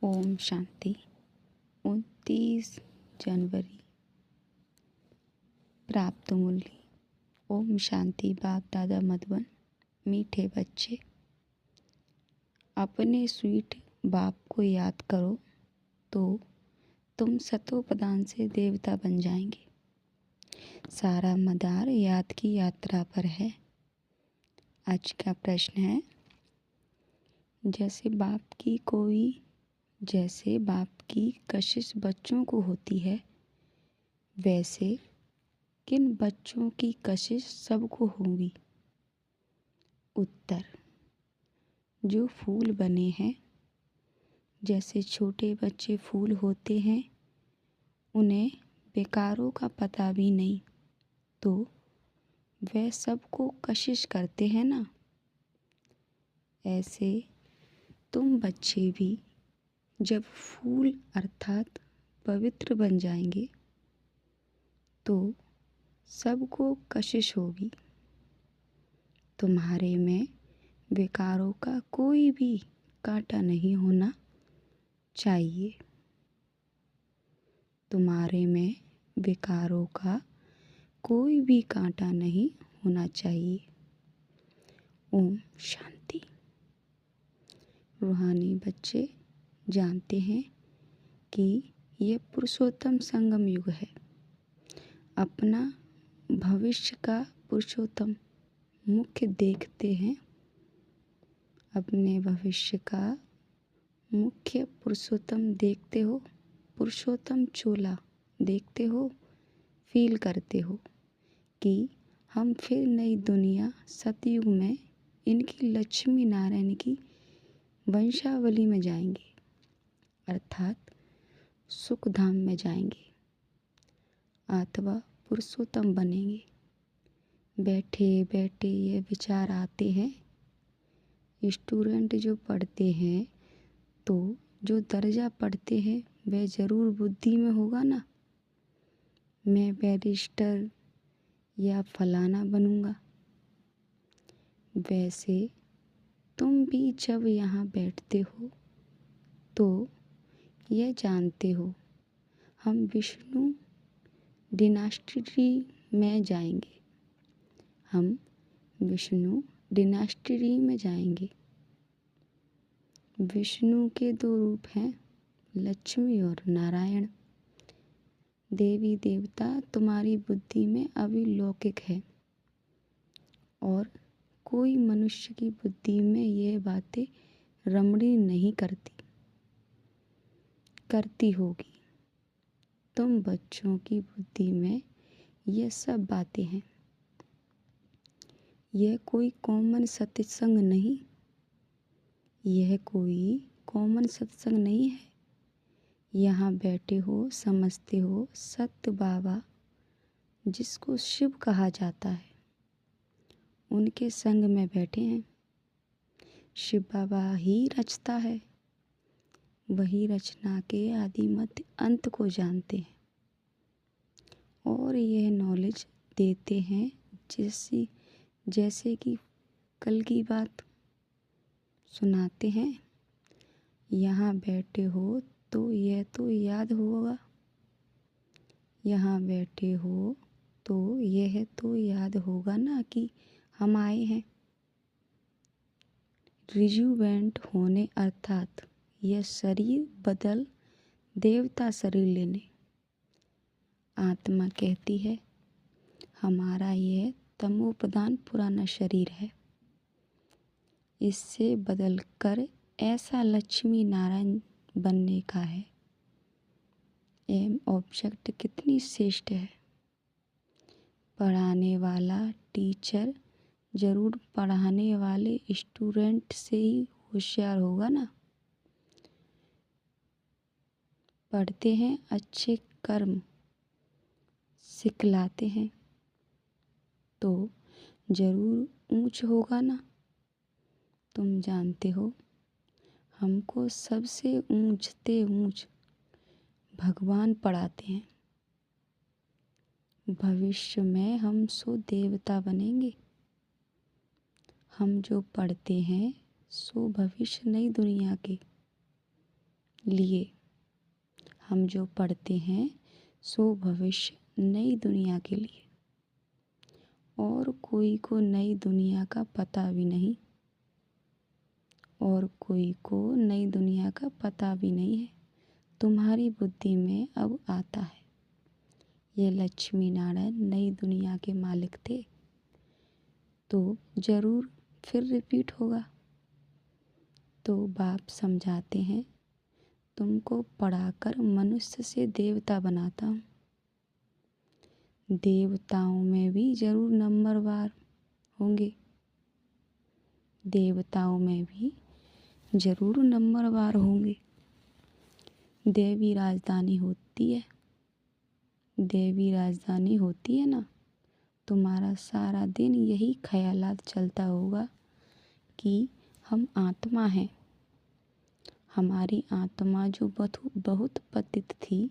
ओम शांति। 29 जनवरी। प्राप्त मूल्य। ओम शांति। बाप दादा मधुबन। मीठे बच्चे, अपने स्वीट बाप को याद करो तो तुम सतोप्रधान से देवता बन जाएंगे। सारा मदार याद की यात्रा पर है। आज का प्रश्न है, जैसे बाप की कशिश बच्चों को होती है, वैसे किन बच्चों की कशिश सबको होगी? उत्तर, जो फूल बने हैं। जैसे छोटे बच्चे फूल होते हैं, उन्हें बेकारों का पता भी नहीं, तो वह सबको कशिश करते हैं ना। ऐसे तुम बच्चे भी जब फूल अर्थात पवित्र बन जाएंगे तो सबको कशिश होगी। तुम्हारे में विकारों का कोई भी कांटा नहीं होना चाहिए। तुम्हारे में विकारों का कोई भी कांटा नहीं होना चाहिए। ओम शांति। रूहानी बच्चे जानते हैं कि यह पुरुषोत्तम संगम युग है। अपना भविष्य का पुरुषोत्तम मुख्य देखते हैं। अपने भविष्य का मुख्य पुरुषोत्तम देखते हो, पुरुषोत्तम चोला देखते हो, फील करते हो कि हम फिर नई दुनिया सतयुग में इनकी लक्ष्मी नारायण की वंशावली में जाएंगे, अर्थात सुख धाम में जाएंगे अथवा पुरुषोत्तम बनेंगे। बैठे बैठे ये विचार आते हैं। स्टूडेंट जो पढ़ते हैं तो जो दर्जा पढ़ते हैं वह ज़रूर बुद्धि में होगा ना। मैं बैरिस्टर या फलाना बनूंगा। वैसे तुम भी जब यहाँ बैठते हो तो यह जानते हो हम विष्णु डिनास्टी में जाएंगे। हम विष्णु डिनास्टी में जाएंगे। विष्णु के दो रूप हैं, लक्ष्मी और नारायण। देवी देवता तुम्हारी बुद्धि में अभी लौकिक है और कोई मनुष्य की बुद्धि में यह बातें रमणी नहीं करती होगी। तुम बच्चों की बुद्धि में यह सब बातें हैं। यह कोई कॉमन सत्संग नहीं, यह कोई कॉमन सत्संग नहीं है। यहाँ बैठे हो, समझते हो सत्य बाबा जिसको शिव कहा जाता है, उनके संग में बैठे हैं। शिव बाबा ही रचता है, वही रचना के आदि मध्य अंत को जानते हैं और यह नॉलेज देते हैं। जैसे कि कल की बात सुनाते हैं। यहाँ बैठे हो तो यह तो याद होगा, यहाँ बैठे हो तो यह तो याद होगा ना कि हम आए हैं रिजुवेंट होने, अर्थात यह शरीर बदल देवता शरीर लेने। आत्मा कहती है हमारा यह तमो प्रधान पुराना शरीर है, इससे बदल कर ऐसा लक्ष्मी नारायण बनने का है। एम ऑब्जेक्ट कितनी श्रेष्ठ है। पढ़ाने वाला टीचर जरूर पढ़ाने वाले स्टूडेंट से ही होशियार होगा ना। पढ़ते हैं, अच्छे कर्म सिखलाते हैं तो जरूर ऊंच होगा ना। तुम जानते हो हमको सबसे ऊंचते ऊंच भगवान पढ़ाते हैं। भविष्य में हम सो देवता बनेंगे। हम जो पढ़ते हैं सो भविष्य नई दुनिया के लिए। हम जो पढ़ते हैं सो भविष्य नई दुनिया के लिए। और कोई को नई दुनिया का पता भी नहीं, और कोई को नई दुनिया का पता भी नहीं है। तुम्हारी बुद्धि में अब आता है। ये लक्ष्मी नारायण नई दुनिया के मालिक थे, तो ज़रूर फिर रिपीट होगा। तो बाप समझाते हैं, तुमको पढ़ाकर मनुष्य से देवता बनाता हूँ। देवताओं में भी ज़रूर नंबरवार होंगे, देवताओं में भी ज़रूर नंबरवार होंगे। देवी राजधानी होती है, देवी राजधानी होती है ना, तुम्हारा सारा दिन यही ख्यालात चलता होगा कि हम आत्मा हैं। हमारी आत्मा जो बहुत पतित थी,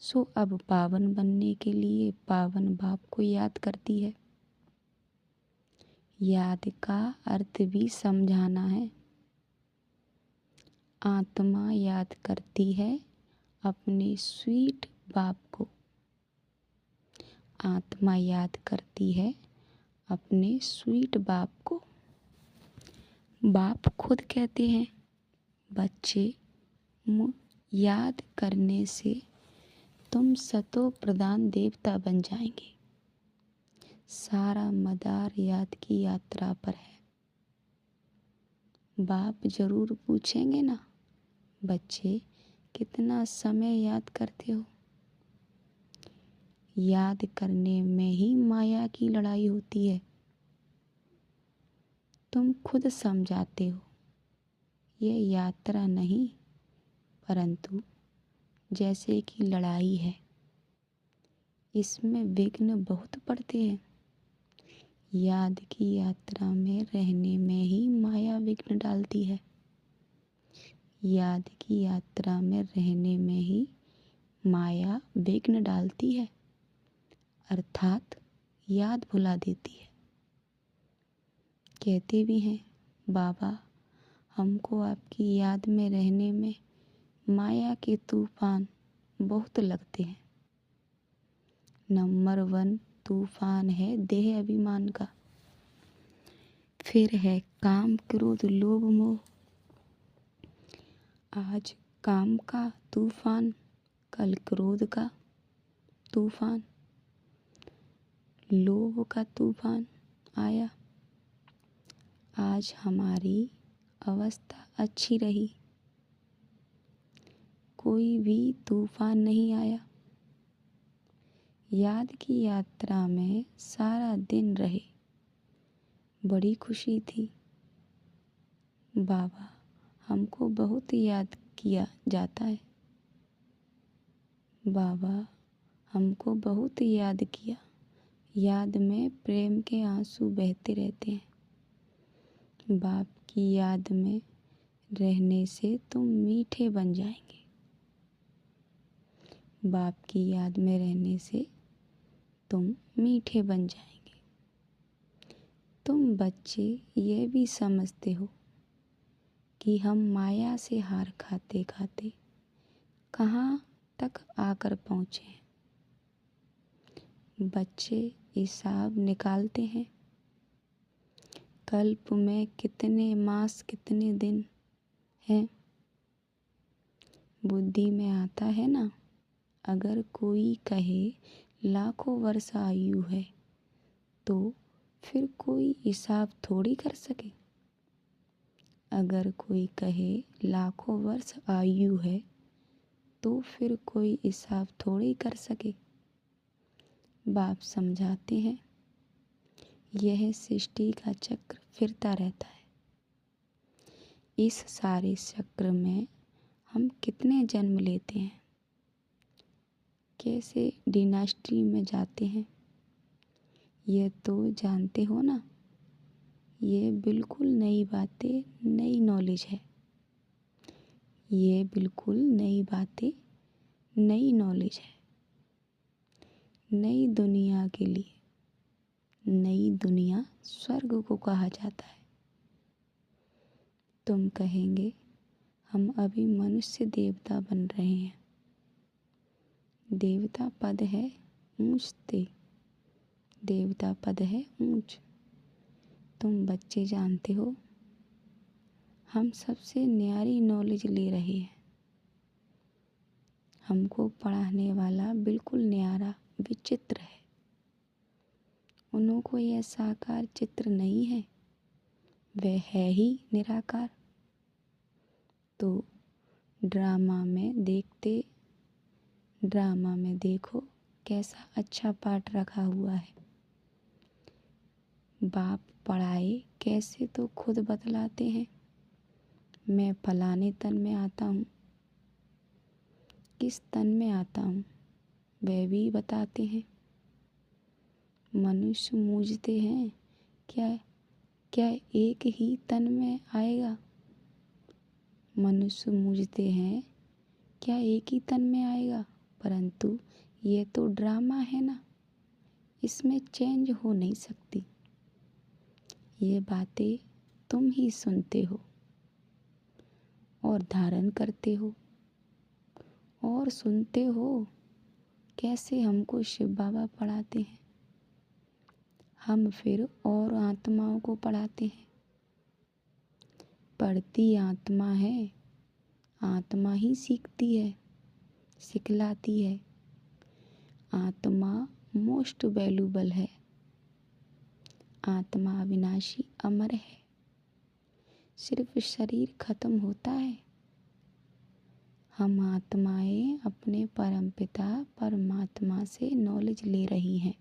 सो अब पावन बनने के लिए पावन बाप को याद करती है। याद का अर्थ भी समझाना है। आत्मा याद करती है अपने स्वीट बाप को। आत्मा याद करती है अपने स्वीट बाप को। बाप खुद कहते हैं, बच्चे याद करने से तुम सतो प्रधान देवता बन जाएंगे। सारा मदार याद की यात्रा पर है। बाप जरूर पूछेंगे ना, बच्चे कितना समय याद करते हो। याद करने में ही माया की लड़ाई होती है। तुम खुद समझाते हो, ये यात्रा नहीं परंतु जैसे कि लड़ाई है। इसमें विघ्न बहुत पड़ते हैं। याद की यात्रा में रहने में ही माया विघ्न डालती है। याद की यात्रा में रहने में ही माया विघ्न डालती है, अर्थात याद भुला देती है। कहते भी हैं, बाबा हमको आपकी याद में रहने में माया के तूफान बहुत लगते हैं। नंबर 1 तूफान है देह अभिमान का, फिर है काम क्रोध लोभ मोह। आज काम का तूफान, कल क्रोध का तूफान, लोभ का तूफान आया। आज हमारी अवस्था अच्छी रही, कोई भी तूफान नहीं आया। याद की यात्रा में सारा दिन रहे, बड़ी खुशी थी। बाबा हमको बहुत याद किया जाता है। बाबा हमको बहुत याद किया। याद में प्रेम के आंसू बहते रहते हैं। बाप की याद में रहने से तुम मीठे बन जाएंगे। बाप की याद में रहने से तुम मीठे बन जाएंगे। तुम बच्चे ये भी समझते हो कि हम माया से हार खाते खाते कहाँ तक आकर पहुँचे हैं। बच्चे हिसाब निकालते हैं, कल्प में कितने मास कितने दिन हैं। बुद्धि में आता है ना, अगर कोई कहे लाखों वर्ष आयु है तो फिर कोई हिसाब थोड़ी कर सके। अगर कोई कहे लाखों वर्ष आयु है तो फिर कोई हिसाब थोड़ी कर सके। बाप समझाते हैं, यह सृष्टि का चक्र फिरता रहता है। इस सारे चक्र में हम कितने जन्म लेते हैं, कैसे डिनास्टी में जाते हैं, ये तो जानते हो ना। ये बिल्कुल नई बातें, नई नॉलेज है। ये बिल्कुल नई बातें, नई नॉलेज है। नई दुनिया के लिए, नई दुनिया स्वर्ग को कहा जाता है। तुम कहेंगे हम अभी मनुष्य देवता बन रहे हैं। देवता पद है ऊंच ते, देवता पद है ऊंच। तुम बच्चे जानते हो हम सबसे न्यारी नॉलेज ले रहे हैं। हमको पढ़ाने वाला बिल्कुल न्यारा विचित्र है। उन्हों यह साकार चित्र नहीं है, वह है ही निराकार। तो ड्रामा में देखो कैसा अच्छा पाठ रखा हुआ है। बाप पढ़ाए कैसे तो खुद बतलाते हैं। मैं फलाने तन में आता हूँ, किस तन में आता हूँ वह भी बताते हैं। मनुष्य मूझते हैं क्या एक ही तन में आएगा। मनुष्य मूझते हैं क्या एक ही तन में आएगा, परंतु ये तो ड्रामा है ना, इसमें चेंज हो नहीं सकती। ये बातें तुम ही सुनते हो और धारण करते हो और सुनते हो। कैसे हमको शिव बाबा पढ़ाते हैं, हम फिर और आत्माओं को पढ़ाते हैं। पढ़ती आत्मा है, आत्मा ही सीखती है, सिखलाती है। आत्मा मोस्ट वैल्यूबल है। आत्मा अविनाशी अमर है। सिर्फ शरीर खत्म होता है। हम आत्माएं अपने परमपिता परमात्मा से नॉलेज ले रही हैं।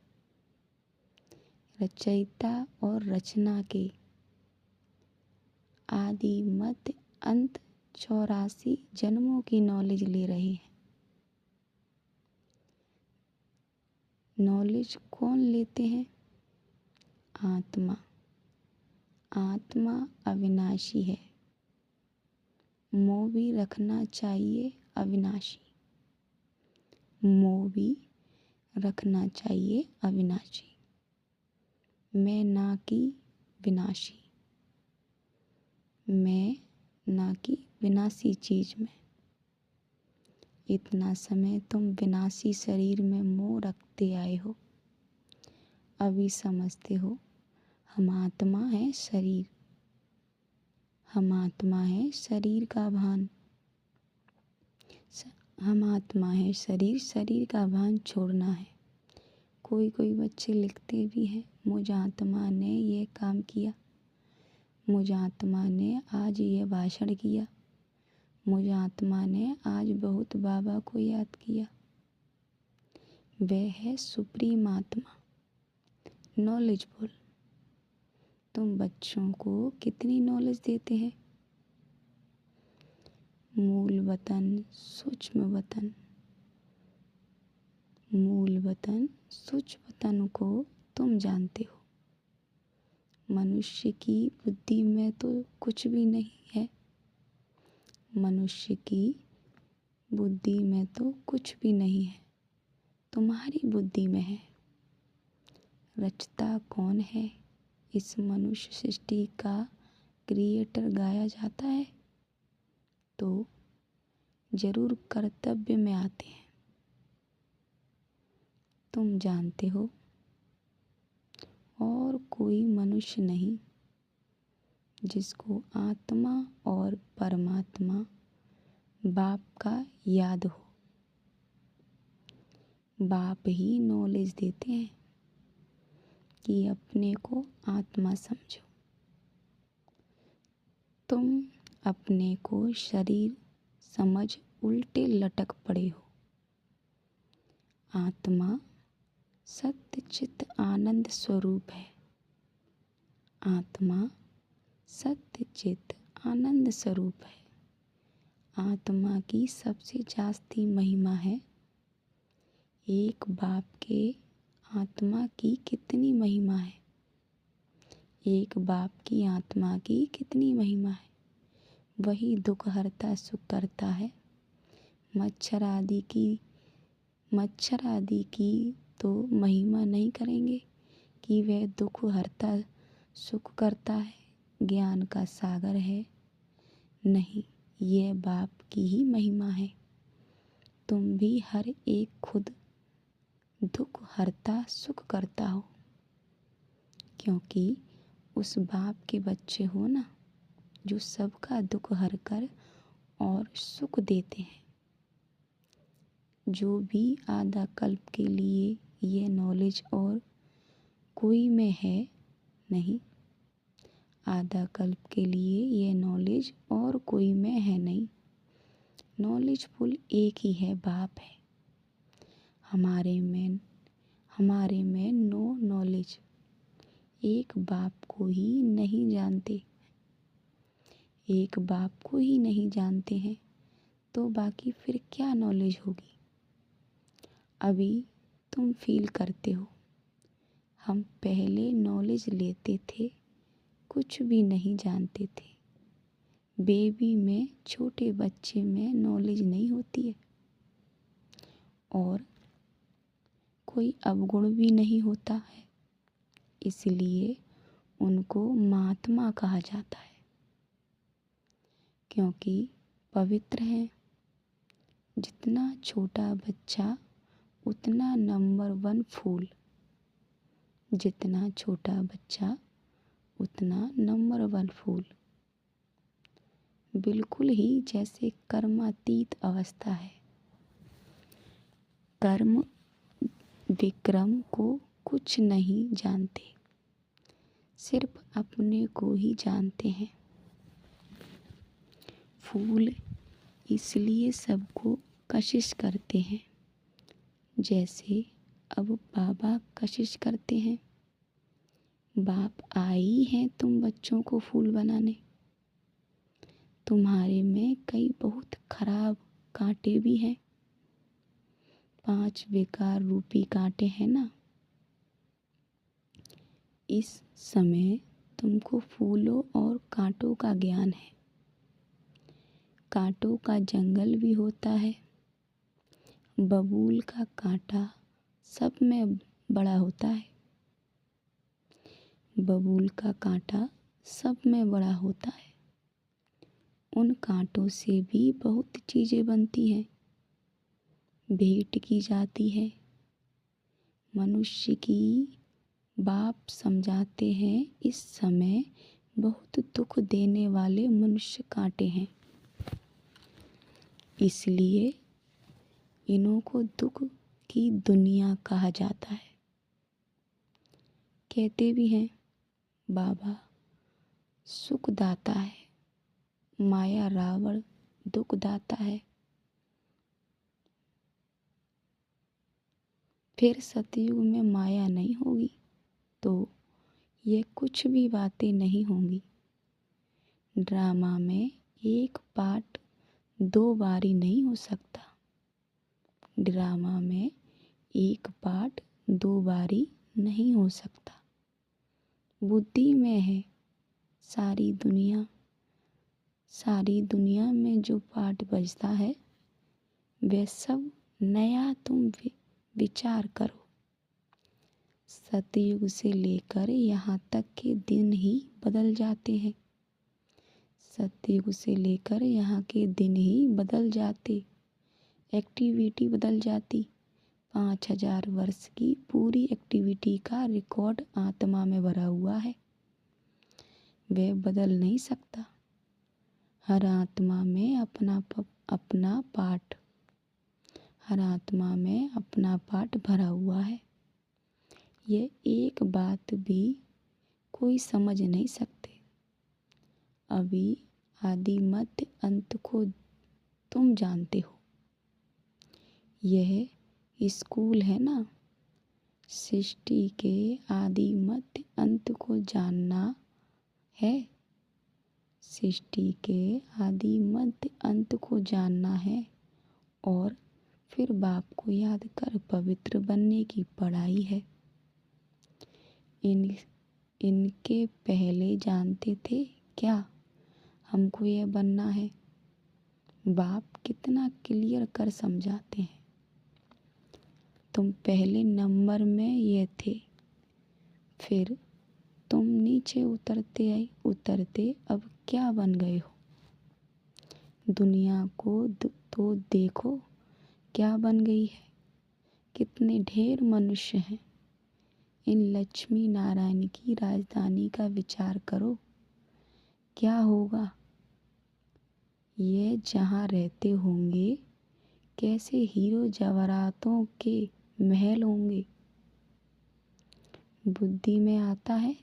रचयिता और रचना के आदि मध्य अंत 84 जन्मों की नॉलेज ले रहे हैं। नॉलेज कौन लेते हैं? आत्मा। आत्मा अविनाशी है। मोह भी रखना चाहिए अविनाशी। मोह भी रखना चाहिए अविनाशी। मैं ना कि विनाशी, मैं ना कि विनाशी चीज में। इतना समय तुम विनाशी शरीर में मोह रखते आए हो। अभी समझते हो हम आत्मा है शरीर, हम आत्मा है शरीर का भान। हम आत्मा है शरीर, शरीर का भान छोड़ना है। कोई बच्चे लिखते भी हैं, मुझ आत्मा ने ये काम किया, मुझ आत्मा ने आज ये भाषण किया, मुझ आत्मा ने आज बहुत बाबा को याद किया। वह है सुप्रीम आत्मा, नॉलेजफुल। तुम बच्चों को कितनी नॉलेज देते हैं? मूल वतन सूक्ष्म वतन, मूल वतन सूक्ष्म वतन को तुम जानते हो। मनुष्य की बुद्धि में तो कुछ भी नहीं है। मनुष्य की बुद्धि में तो कुछ भी नहीं है, तुम्हारी बुद्धि में है। रचता कौन है? इस मनुष्य सृष्टि का क्रिएटर गाया जाता है तो जरूर कर्तव्य में आते हैं। तुम जानते हो और कोई मनुष्य नहीं जिसको आत्मा और परमात्मा बाप का याद हो। बाप ही नॉलेज देते हैं कि अपने को आत्मा समझो। तुम अपने को शरीर समझ उल्टे लटक पड़े हो। आत्मा सत्य चित्त आनंद स्वरूप है। आत्मा सत्य चित्त आनंद स्वरूप है। आत्मा की सबसे जास्ती महिमा है। एक बाप के आत्मा की कितनी महिमा है? एक बाप की आत्मा की कितनी महिमा है? वही दुख हरता सुख करता है। मच्छर आदि की तो महिमा नहीं करेंगे कि वह दुख हरता सुख करता है, ज्ञान का सागर है। नहीं, यह बाप की ही महिमा है। तुम भी हर एक खुद दुख हरता सुख करता हो, क्योंकि उस बाप के बच्चे हो ना, जो सबका दुख हर कर और सुख देते हैं। जो भी आधा कल्प के लिए ये नॉलेज और कोई में है नहीं, आधा कल्प के लिए ये नॉलेज और कोई में है नहीं। नॉलेजफुल एक ही है, बाप है। हमारे में नो नॉलेज, एक बाप को ही नहीं जानते। एक बाप को ही नहीं जानते हैं तो बाकी फिर क्या नॉलेज होगी। अभी तुम फील करते हो, हम पहले नॉलेज लेते थे, कुछ भी नहीं जानते थे। बेबी में, छोटे बच्चे में नॉलेज नहीं होती है और कोई अवगुण भी नहीं होता है, इसलिए उनको महात्मा कहा जाता है, क्योंकि पवित्र हैं। जितना छोटा बच्चा उतना नंबर 1 फूल, जितना छोटा बच्चा उतना नंबर 1 फूल। बिल्कुल ही जैसे कर्मातीत अवस्था है। कर्म विक्रम को कुछ नहीं जानते, सिर्फ अपने को ही जानते हैं। फूल इसलिए सबको कशिश करते हैं, जैसे अब बाबा कशिश करते हैं। बाप आई हैं तुम बच्चों को फूल बनाने। तुम्हारे में कई बहुत खराब कांटे भी हैं, 5 बेकार रूपी कांटे हैं ना। इस समय तुमको फूलों और कांटों का ज्ञान है। कांटों का जंगल भी होता है। बबूल का कांटा सब में बड़ा होता है। बबूल का कांटा सब में बड़ा होता है। उन कांटों से भी बहुत चीज़ें बनती हैं, भेंट की जाती है। मनुष्य की बाप समझाते हैं, इस समय बहुत दुख देने वाले मनुष्य कांटे हैं, इसलिए इन्हों को दुख की दुनिया कहा जाता है। कहते भी हैं बाबा सुख दाता है, माया रावण दुख दाता है। फिर सतयुग में माया नहीं होगी तो ये कुछ भी बातें नहीं होंगी। ड्रामा में एक पार्ट 2 बारी नहीं हो सकता। ड्रामा में एक पार्ट 2 बारी नहीं हो सकता। बुद्धि में है सारी दुनिया में जो पार्ट बजता है वह सब नया तुम विचार करो। सतयुग से लेकर यहाँ तक के दिन ही बदल जाते हैं। सतयुग से लेकर यहाँ के दिन ही बदल जाते, एक्टिविटी बदल जाती। 5000 वर्ष की पूरी एक्टिविटी का रिकॉर्ड आत्मा में भरा हुआ है, वह बदल नहीं सकता। हर आत्मा में अपना पार्ट, हर आत्मा में अपना पार्ट भरा हुआ है। ये एक बात भी कोई समझ नहीं सकते। अभी आदि मध्य अंत को तुम जानते हो। यह स्कूल है ना, सृष्टि के आदि मध्य अंत को जानना है। सृष्टि के आदि मध्य अंत को जानना है और फिर बाप को याद कर पवित्र बनने की पढ़ाई है। इनके पहले जानते थे क्या हमको यह बनना है? बाप कितना क्लियर कर समझाते हैं। तुम पहले नंबर में ये थे, फिर तुम नीचे उतरते अब क्या बन गए हो? दुनिया को तो देखो क्या बन गई है। कितने ढेर मनुष्य हैं। इन लक्ष्मी नारायण की राजधानी का विचार करो, क्या होगा। ये जहाँ रहते होंगे कैसे हीरो जवाहरातों के महल होंगे। बुद्धि में आता है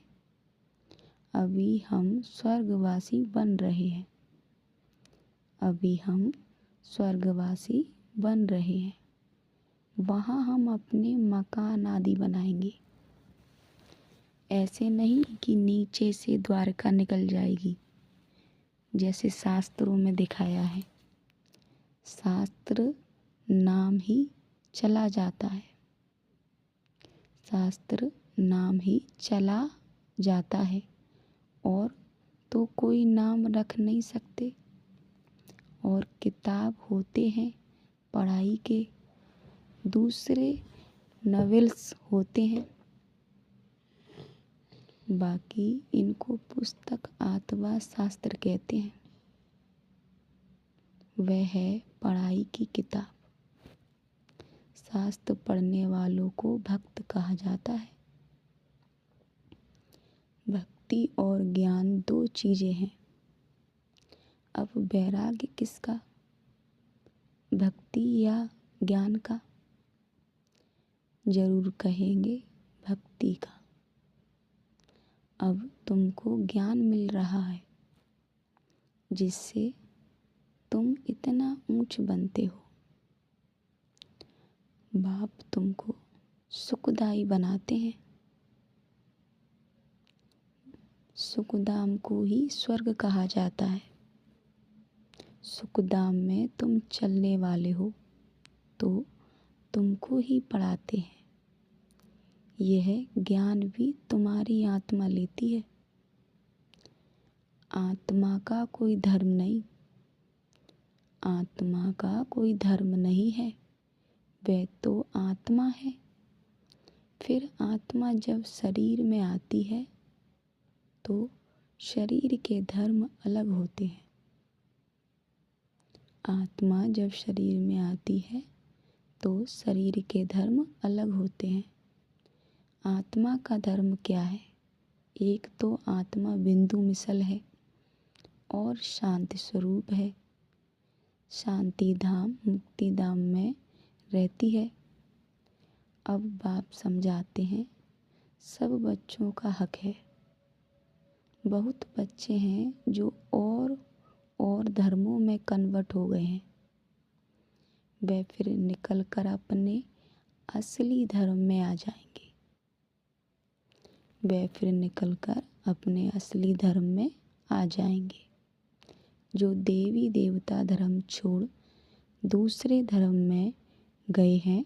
अभी हम स्वर्गवासी बन रहे हैं। अभी हम स्वर्गवासी बन रहे हैं। वहाँ हम अपने मकान आदि बनाएंगे। ऐसे नहीं कि नीचे से द्वारका निकल जाएगी जैसे शास्त्रों में दिखाया है। शास्त्र नाम ही चला जाता है। शास्त्र नाम ही चला जाता है और तो कोई नाम रख नहीं सकते। और किताब होते हैं पढ़ाई के, दूसरे नॉवेल्स होते हैं। बाकी इनको पुस्तक अथवा शास्त्र कहते हैं। वह है पढ़ाई की किताब। शास्त्र पढ़ने वालों को भक्त कहा जाता है। भक्ति और ज्ञान दो चीज़ें हैं। अब वैराग्य किसका, भक्ति या ज्ञान का? जरूर कहेंगे भक्ति का। अब तुमको ज्ञान मिल रहा है जिससे तुम इतना ऊंच बनते हो। बाप तुमको सुखदाई बनाते हैं। सुखधाम को ही स्वर्ग कहा जाता है। सुखधाम में तुम चलने वाले हो तो तुमको ही पढ़ाते हैं। यह ज्ञान भी तुम्हारी आत्मा लेती है। आत्मा का कोई धर्म नहीं। आत्मा का कोई धर्म नहीं है, वह तो आत्मा है। फिर आत्मा जब शरीर में आती है तो शरीर के धर्म अलग होते हैं। आत्मा जब शरीर में आती है तो शरीर के धर्म अलग होते हैं। आत्मा का धर्म क्या है? एक तो आत्मा बिंदु मिसल है और शांति स्वरूप है। शांति धाम मुक्ति धाम में रहती है। अब बाप समझाते हैं सब बच्चों का हक है। बहुत बच्चे हैं जो और धर्मों में कन्वर्ट हो गए हैं। वे फिर निकल कर अपने असली धर्म में आ जाएंगे। वे फिर निकल कर अपने असली धर्म में आ जाएंगे। जो देवी देवता धर्म छोड़ दूसरे धर्म में गए हैं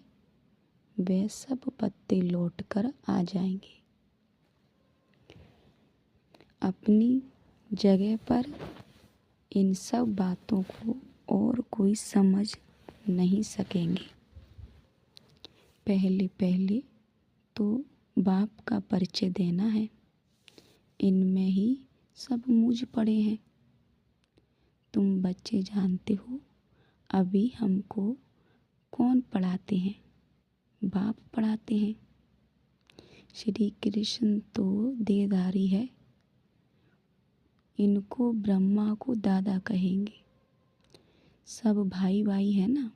वे सब पत्ते लौट कर आ जाएंगे। अपनी जगह पर इन सब बातों को और कोई समझ नहीं सकेंगे। पहले पहले तो बाप का परिचय देना है। इनमें ही सब मूझ पड़े हैं। तुम बच्चे जानते हो अभी हमको कौन पढ़ाते हैं? बाप पढ़ाते हैं। श्री कृष्ण तो देहधारी है। इनको ब्रह्मा को दादा कहेंगे। सब भाई भाई है ना।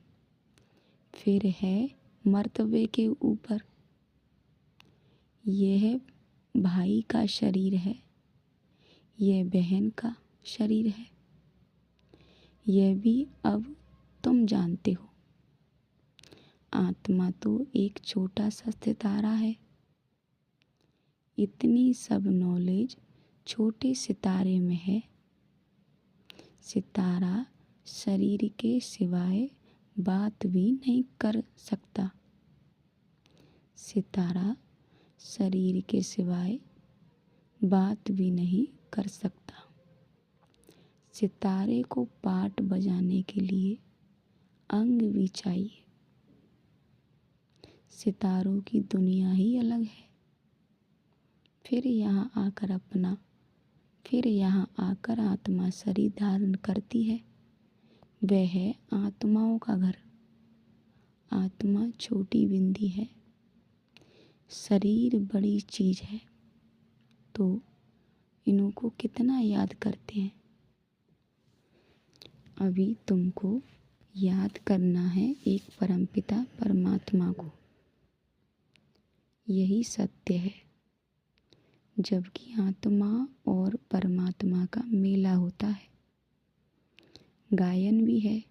फिर है मर्तबे के ऊपर। यह भाई का शरीर है, यह बहन का शरीर है। यह भी अब तुम जानते हो। आत्मा तो एक छोटा सा सितारा है। इतनी सब नॉलेज छोटे सितारे में है। सितारा शरीर के सिवाय बात भी नहीं कर सकता। सितारा शरीर के सिवाय बात भी नहीं कर सकता। सितारे को पाट बजाने के लिए अंग भी चाहिए। सितारों की दुनिया ही अलग है। फिर यहाँ आकर आत्मा शरीर धारण करती है। वह है आत्माओं का घर। आत्मा छोटी बिंदी है, शरीर बड़ी चीज है, तो इनको कितना याद करते हैं। अभी तुमको याद करना है एक परमपिता परमात्मा को। यही सत्य है। जबकि आत्मा और परमात्मा का मेला होता है। गायन भी है,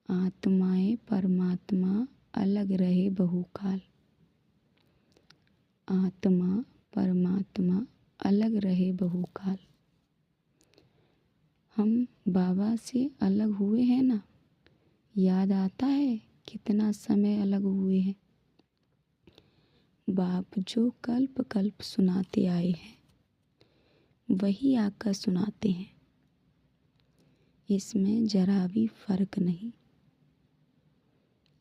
आत्माएं परमात्मा अलग रहे बहुकाल। आत्मा परमात्मा अलग रहे बहुकाल। हम बाबा से अलग हुए हैं ना, याद आता है कितना समय अलग हुए हैं। बाप जो कल्प कल्प सुनाते आए हैं वही आकर सुनाते हैं। इसमें जरा भी फर्क नहीं,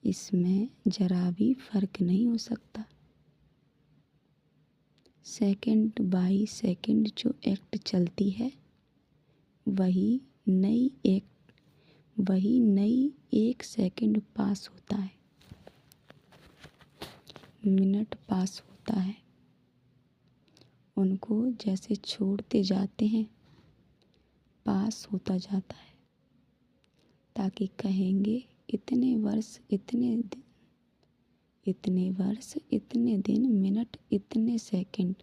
इसमें जरा भी फर्क नहीं हो सकता। सेकंड बाई सेकंड जो एक्ट चलती है वही नई एक सेकंड पास होता है, मिनट पास होता है। उनको जैसे छोड़ते जाते हैं पास होता जाता है, ताकि कहेंगे इतने वर्ष इतने दिन, इतने वर्ष इतने दिन, मिनट इतने सेकंड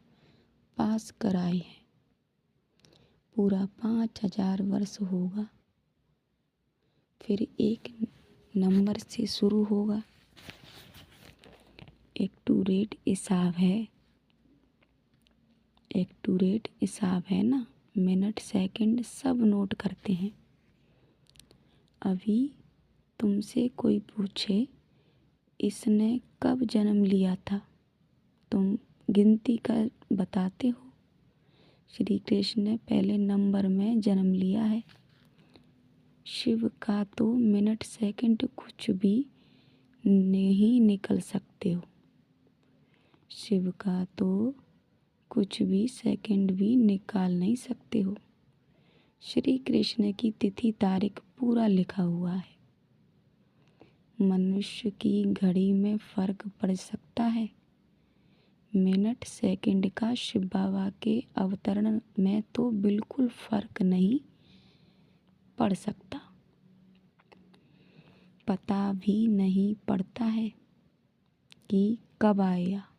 पास कराए हैं। पूरा 5000 वर्ष होगा, फिर एक नंबर से शुरू होगा। एक्यूरेट हिसाब है ना, मिनट सेकंड सब नोट करते हैं। अभी तुमसे कोई पूछे इसने कब जन्म लिया था, तुम गिनती कर बताते हो। श्री कृष्ण ने पहले नंबर में जन्म लिया है। शिव का तो मिनट सेकंड कुछ भी नहीं निकल सकते हो। शिव का तो कुछ भी सेकंड भी निकाल नहीं सकते हो। श्री कृष्ण की तिथि तारीख पूरा लिखा हुआ है। मनुष्य की घड़ी में फर्क पड़ सकता है, मिनट सेकंड का शिव बाबा के अवतरण में तो बिल्कुल फर्क नहीं पड़ सकता। पता भी नहीं पड़ता है कि कब आया।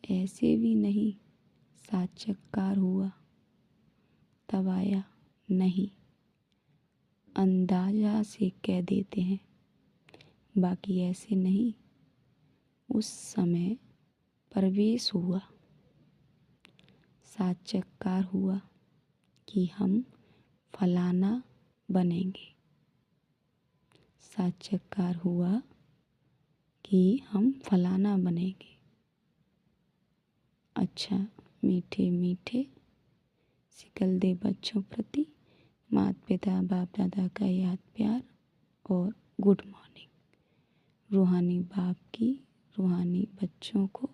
ऐसे भी नहीं साक्षात्कार हुआ तब आया, नहीं, अंदाजा से कह देते हैं। बाकी ऐसे नहीं, उस समय प्रवेश हुआ, साक्षात्कार हुआ कि हम फलाना बनेंगे। साक्षात्कार हुआ कि हम फलाना बनेंगे। अच्छा, मीठे मीठे सिकल दे बच्चों प्रति माता पिता बाप दादा का याद प्यार और गुड मॉर्निंग। रूहानी बाप की रूहानी बच्चों को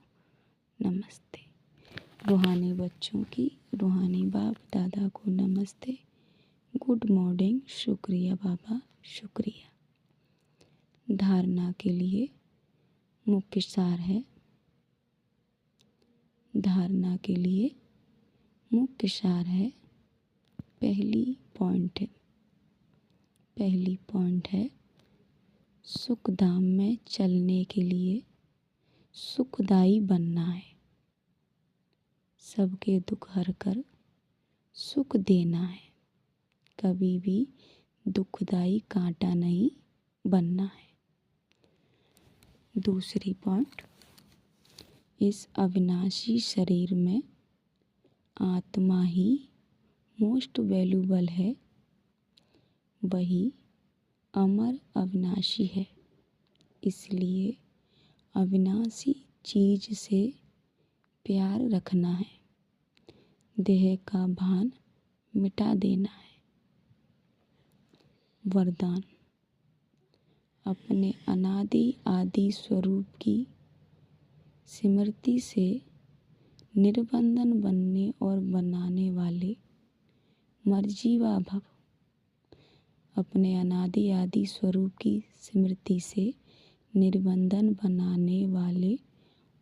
नमस्ते। रूहानी बच्चों की रूहानी बाप दादा को नमस्ते। गुड मॉर्निंग, शुक्रिया बाबा, शुक्रिया। धारणा के लिए मुख्य सार है। धारणा के लिए मुख्य सार है। पहली पॉइंट है सुख धाम में चलने के लिए सुखदाई बनना है। सबके दुख हर कर सुख देना है। कभी भी दुखदाई कांटा नहीं बनना है। दूसरी पॉइंट, इस अविनाशी शरीर में आत्मा ही मोस्ट वैल्यूबल है। वही अमर अविनाशी है। इसलिए अविनाशी चीज से प्यार रखना है। देह का भान मिटा देना है। वरदान, अपने अनादि आदि स्वरूप की स्मृति से निर्बंधन बनने और बनाने वाले मर्जीवा भव अपने अनादि आदि स्वरूप की स्मृति से निर्बंधन बनाने वाले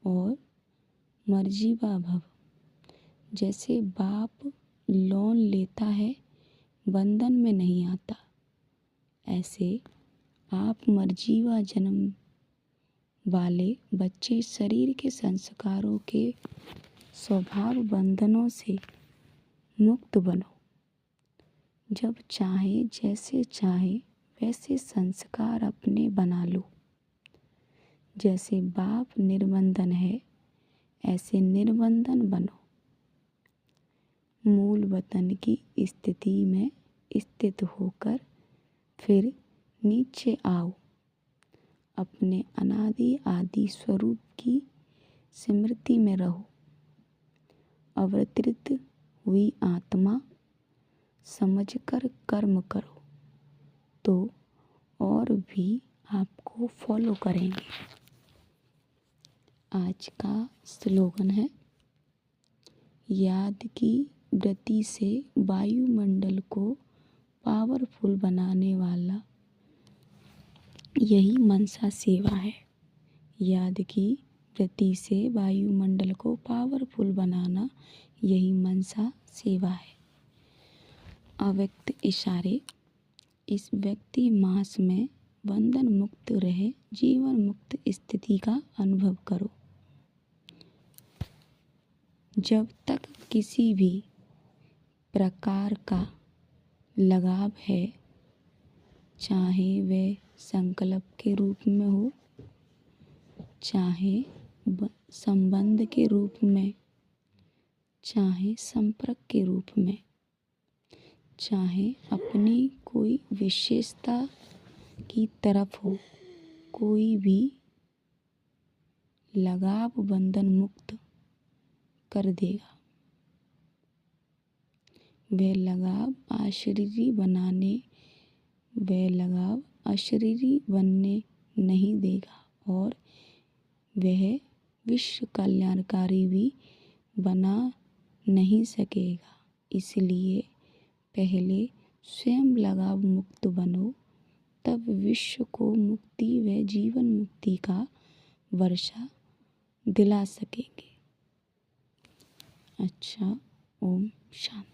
और मर्जीवा भव। जैसे बाप लोन लेता है, बंधन में नहीं आता, ऐसे आप मर्जीवा जन्म वाले बच्चे शरीर के संस्कारों के स्वभाव बंधनों से मुक्त बनो। जब चाहे जैसे चाहे वैसे संस्कार अपने बना लो। जैसे बाप निर्बंधन है, ऐसे निर्बंधन बनो। मूल वतन की स्थिति में स्थित होकर फिर नीचे आओ। अपने अनादि आदि स्वरूप की स्मृति में रहो। अवतरित हुई आत्मा समझकर कर्म करो तो और भी आपको फॉलो करेंगे। आज का स्लोगन है, याद की वृत्ति से वायुमंडल को पावरफुल बनाने वाला यही मनसा सेवा है। याद की वृत्ति से वायुमंडल को पावरफुल बनाना यही मनसा सेवा है। अव्यक्त इशारे। इस व्यक्ति मास में बंधन मुक्त रहे जीवन मुक्त स्थिति का अनुभव करो। जब तक किसी भी प्रकार का लगाव है, चाहे वह संकल्प के रूप में हो, चाहे संबंध के रूप में, चाहे संपर्क के रूप में, चाहे अपनी कोई विशेषता की तरफ हो, कोई भी लगाव बंधन मुक्त कर देगा। वह लगाव अशरीरी बनने नहीं देगा और वह विश्व कल्याणकारी भी बना नहीं सकेगा। इसलिए पहले स्वयं लगाव मुक्त बनो, तब विश्व को मुक्ति व जीवन मुक्ति का वर्षा दिला सकेंगे। अच्छा, ओम शांति।